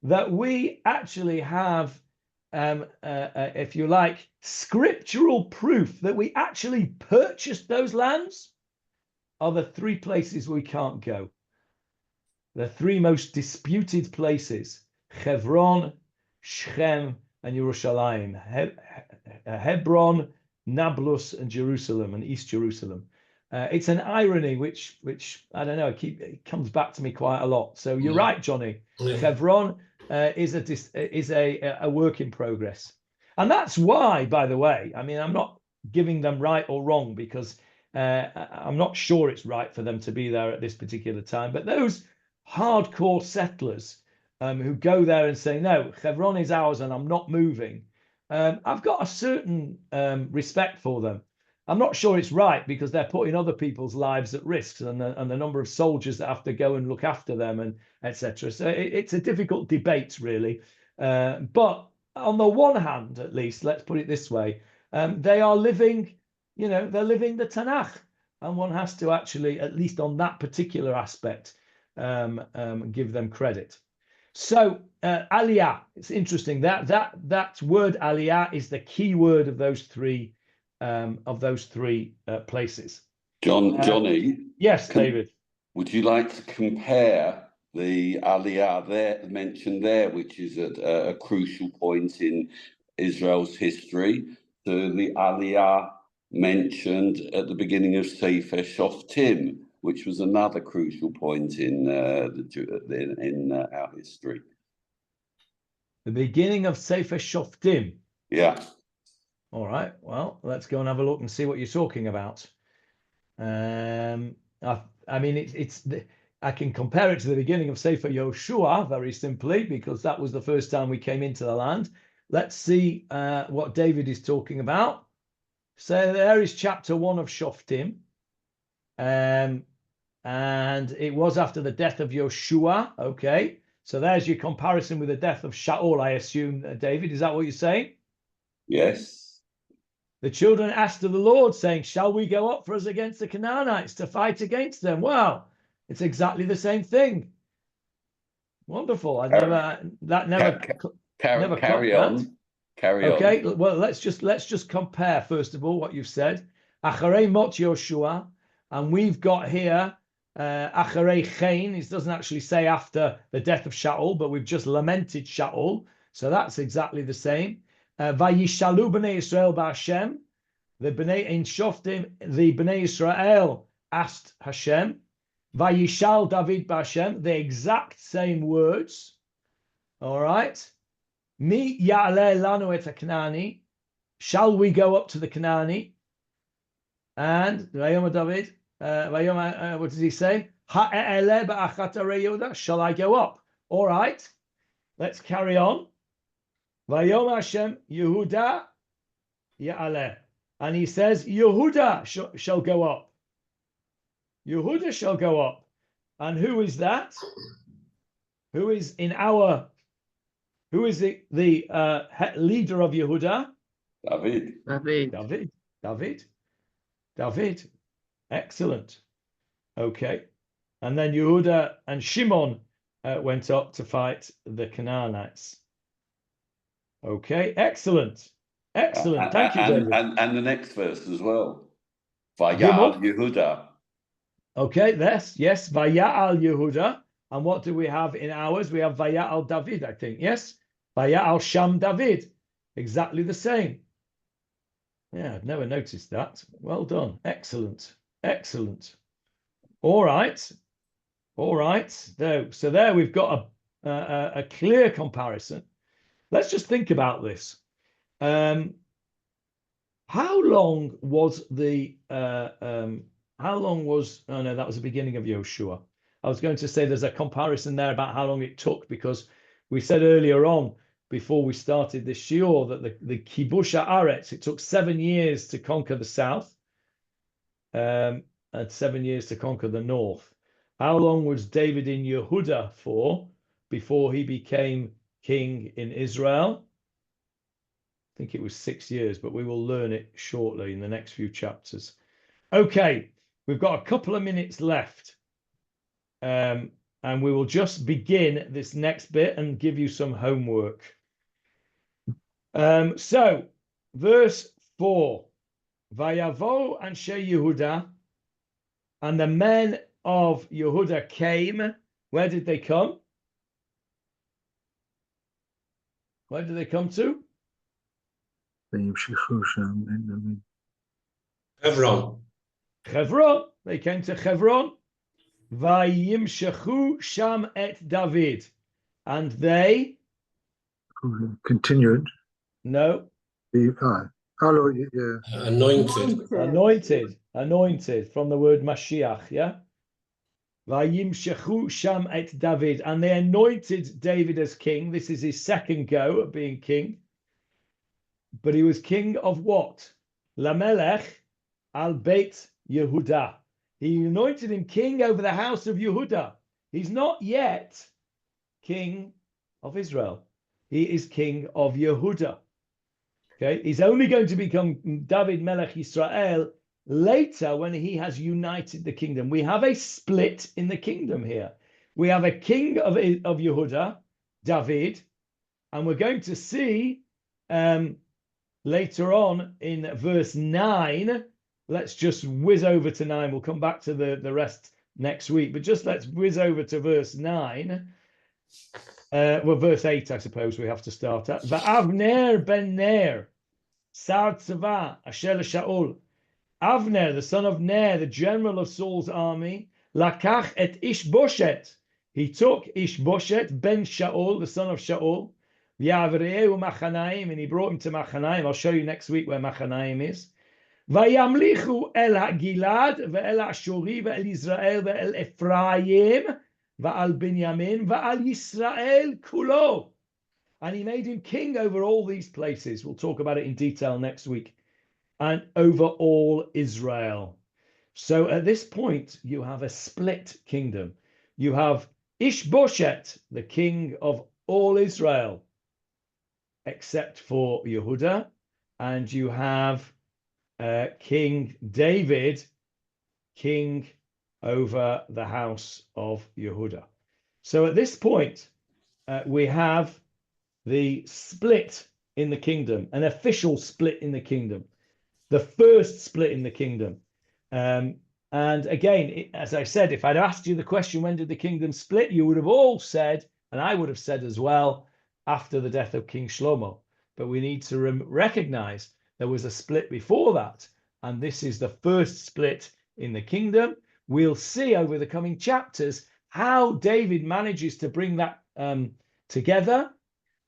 that we actually have, if you like, scriptural proof that we actually purchased those lands are the 3 places we can't go. The 3 most disputed places: Hebron, Shechem, and Yerushalayim. Hebron, Nablus, and Jerusalem, and East Jerusalem. It's an irony which I don't know, it comes back to me quite a lot. So you're right, Johnny.
Yeah.
Hebron is a work in progress, and that's why, by the way, I mean, I'm not giving them right or wrong, because I'm not sure it's right for them to be there at this particular time. But those hardcore settlers who go there and say, no, Hebron is ours and I'm not moving, I've got a certain respect for them. I'm not sure it's right because they're putting other people's lives at risk and the number of soldiers that have to go and look after them and etc. So it's a difficult debate, really. But on the one hand, at least, let's put it this way, they are living, they're living the Tanakh. And one has to actually, at least on that particular aspect, give them credit. So aliyah, it's interesting that word aliyah is the key word of those three places.
Johnny.
Yes, David.
Would you like to compare the aliyah there mentioned there, which is at a crucial point in Israel's history, to the aliyah mentioned at the beginning of Sefer Shoftim, which was another crucial point in our history?
The beginning of Sefer Shoftim.
Yeah.
All right. Well, let's go and have a look and see what you're talking about. I mean, I can compare it to the beginning of Sefer Yoshua very simply because that was the first time we came into the land. Let's see what David is talking about. So there is chapter 1 of Shoftim. And it was after the death of Yoshua. Okay. So there's your comparison with the death of Shaul, I assume, David. Is that what you're saying?
Yes.
The children asked of the Lord, saying, shall we go up for us against the Canaanites to fight against them? Wow, it's exactly the same thing. Wonderful.
Carry on.
Okay, well, let's just compare, first of all, what you've said. Acharei mot Yoshua, and we've got here Acharei Chain. It doesn't actually say after the death of Shaul, but we've just lamented Shaul. So that's exactly the same. Vayishalu b'nei Yisrael b'Hashem. The b'nei in Shoftim, the b'nei Yisrael asked Hashem. Vayishal David b'Hashem. The exact same words. All right. Mi ya'aleh lanu et haKnani. Shall we go up to the Canaani? And Vayoma David. What does he say? Ha'e'eleh ba'achat arei Yehuda. Shall I go up? All right. Let's carry on. Vayom Hashem Yehuda Ya'aleh. And he says, Yehuda shall go up. Yehuda shall go up. And who is that? Who is the leader of Yehuda? David. Excellent. Okay. And then Yehuda and Shimon went up to fight the Canaanites. Okay, excellent. Thank you, David.
And the next verse as well. Vaya'al Yehuda.
Okay, yes, Vaya'al Yehuda. And what do we have in ours? We have Vaya'al David, I think. Yes, Vaya'al Sham David. Exactly the same. Yeah, I've never noticed that. Well done. Excellent. All right. So there we've got a clear comparison. Let's just think about this. How long was oh no, that was the beginning of Yoshua. I was going to say there's a comparison there about how long it took, because we said earlier on, before we started this shiur, that the Kibush Haaretz, it took 7 years to conquer the south, and 7 years to conquer the north. How long was David in Yehuda for before he became king in Israel? I think it was 6 years, but we will learn it shortly in the next few chapters. Okay, we've got a couple of minutes left, and we will just begin this next bit and give you some homework. So, verse 4, Vayavo Anshe Yehuda, and the men of Yehuda came. Where did they come? Where did they come to? Hebron. They came to Hebron. Vayimshechu sham et David. And they
continued.
No. Anointed from the word Mashiach, yeah? Vayimshechu sham et David. And they anointed David as king. This is his second go at being king. But he was king of what? Lamelech al Beit Yehuda. He anointed him king over the house of Yehuda. He's not yet king of Israel. He is king of Yehuda. Okay, he's only going to become David Melech Israel later when he has united the kingdom. We have a split in the kingdom here. We have a king of Yehuda, David, and we're going to see later on in verse 9. Let's just whiz over to 9. We'll come back to the rest next week, but just let's whiz over to verse 9. Well, verse 8, I suppose we have to start at. Va'avner ben Ner, Sar Tzava, Asher Shaul. Avner, the son of Ner, the general of Saul's army, Lakach et Ishboshet. He took Ishboshet ben Shaul, the son of Shaul, V'yavreu Machanaim, and he brought him to Machanaim. I'll show you next week where Machanaim is. Vayamlichu el Gilad, ve'el Ashuri, ve'el Israel, ve'el Ephraim, ve'al Binyamin, ve'al Yisrael kulo. And he made him king over all these places. We'll talk about it in detail next week. And over all Israel. So at this point, you have a split kingdom. You have Ishboshet, the king of all Israel, except for Yehuda. And you have King David, king over the house of Yehuda. So at this point, we have the split in the kingdom, an official split in the kingdom, the first split in the kingdom. And again, as I said, if I'd asked you the question, when did the kingdom split? You would have all said, and I would have said as well, after the death of King Shlomo. But we need to recognize there was a split before that. And this is the first split in the kingdom. We'll see over the coming chapters how David manages to bring that together.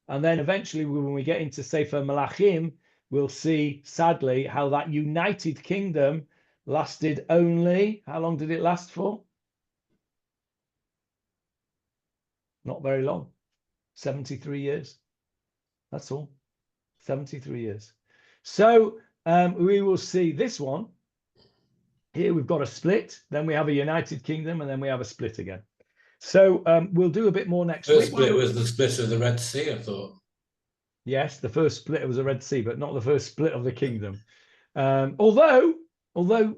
And then eventually, when we get into Sefer Malachim, we'll see, sadly, how that united kingdom lasted only, how long did it last for? Not very long. 73 years. That's all. 73 years. So we will see this one. Here we've got a split, then we have a united kingdom, and then we have a split again. So we'll do a bit more next week.
First split was the split of the Red Sea, I thought.
Yes, the first split was the Red Sea, but not the first split of the kingdom. Although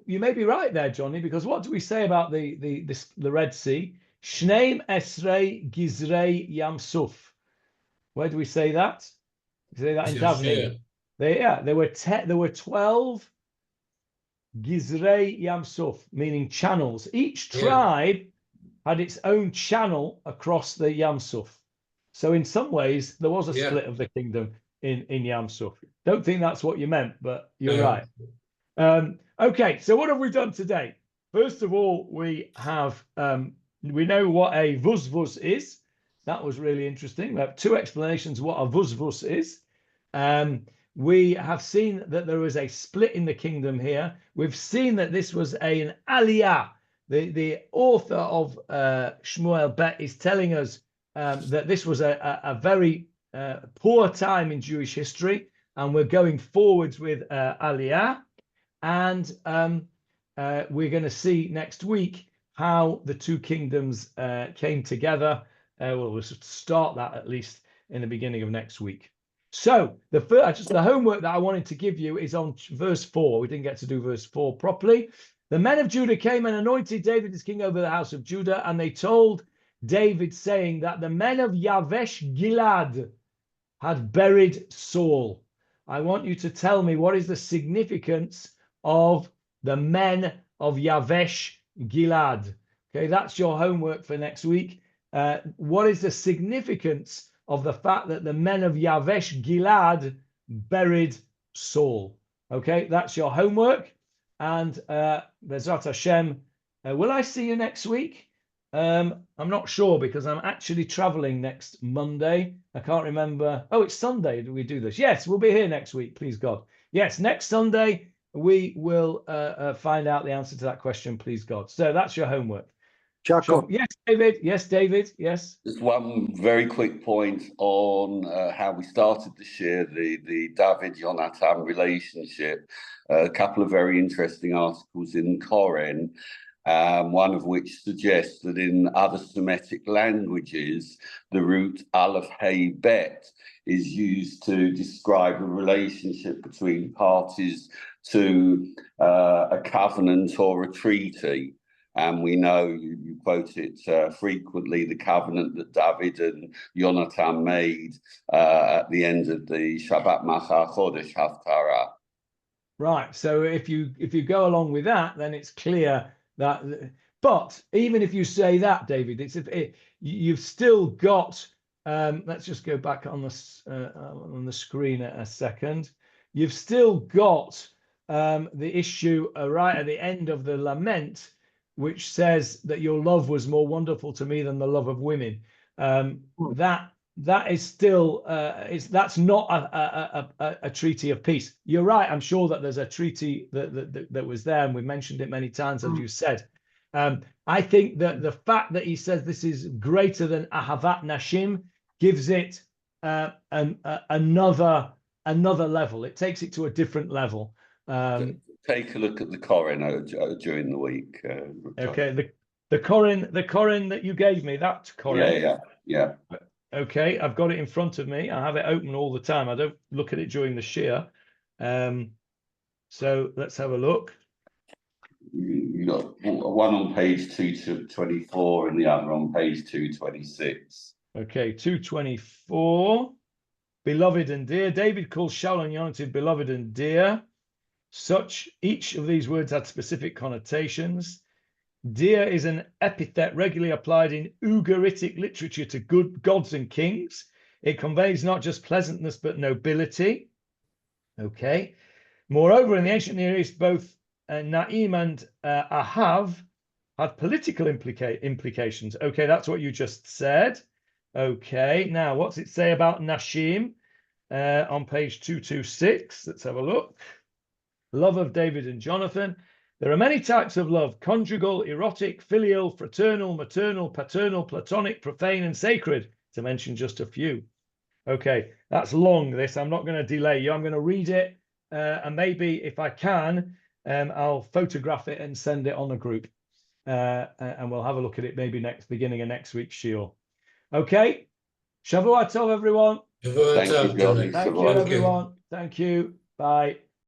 you may be right there, Johnny, because what do we say about the Red Sea? Shneim Esrei Gizrei Yam Suf. Where do we say that? We say that in Davni. There were 12 Gizrei Yam Suf, meaning channels. Each tribe had its own channel across the Yam Suf. So in some ways, there was a split of the kingdom in Yam Suf. Don't think that's what you meant, but you're right. Okay, so what have we done today? First of all, we have we know what a vuzvuz is. That was really interesting. We have two explanations what a vuzvuz is. We have seen that there was a split in the kingdom here. We've seen that this was an aliyah. The author of Shmuel Bet is telling us that this was a very poor time in Jewish history, and we're going forwards with aliyah. And we're going to see next week how the two kingdoms came together. We'll start that at least in the beginning of next week. So the homework that I wanted to give you is on verse 4. We didn't get to do verse 4 properly. The men of Judah came and anointed David as king over the house of Judah, and they told David, saying that the men of Yavesh Gilad had buried Saul. I want you to tell me what is the significance of the men of Yavesh Gilad. Okay, that's your homework for next week. What is the significance of the fact that the men of Yavesh Gilad buried Saul? Okay, that's your homework. And Bezrat Hashem, will I see you next week? I'm not sure, because I'm actually traveling next Monday. I can't remember. Oh, it's Sunday. Do we do this? Yes, we'll be here next week, please God. Yes, next Sunday we will find out the answer to that question, please God. So that's your homework.
Jacob.
Yes, David. Yes, David. Yes.
Just one very quick point on how we started the share, the David-Jonathan relationship. A couple of very interesting articles in Koren, one of which suggests that in other Semitic languages, the root Aleph Hey Bet is used to describe a relationship between parties to a covenant or a treaty. And we know, you quote it frequently, the covenant that David and Jonathan made at the end of the Shabbat Machar Chodesh Haftarah.
Right. So if you go along with that, then it's clear that. But even if you say that, David, you've still got. Let's just go back on the screen a second. You've still got the issue right at the end of the lament, which says that your love was more wonderful to me than the love of women. That is still that's not a treaty of peace. You're right. I'm sure that there's a treaty that was there, and we've mentioned it many times, as you said. I think that the fact that he says this is greater than Ahavat Nashim gives it another level. It takes it to a different level.
Take a look at the Koren during the week.
Okay, the Koren that you gave me, that Koren.
Yeah.
Okay, I've got it in front of me. I have it open all the time. I don't look at it during the shir. So let's have a look.
You got one on page 224 and the other on page 226.
Okay, 224. Beloved and dear. David calls Shaul and Yonatan beloved and dear. Each of these words had specific connotations. Dear is an epithet regularly applied in Ugaritic literature to good gods and kings. It conveys not just pleasantness, but nobility. Okay. Moreover, in the ancient Near East, both Na'im and Ahav had political implications. Okay, that's what you just said. Okay, now what's it say about Nashim on page 226? Let's have a look. Love of David and Jonathan. There are many types of love: conjugal, erotic, filial, fraternal, maternal, paternal, platonic, profane, and sacred, to mention just a few. Okay, that's long, this. I'm not going to delay you. I'm going to read it, and maybe if I can, I'll photograph it and send it on a group, and we'll have a look at it maybe beginning of next week's shiur. Okay, Shavua Tov, everyone.
Thank you,
Johnny.
Thank you, everyone. Thank you. Bye.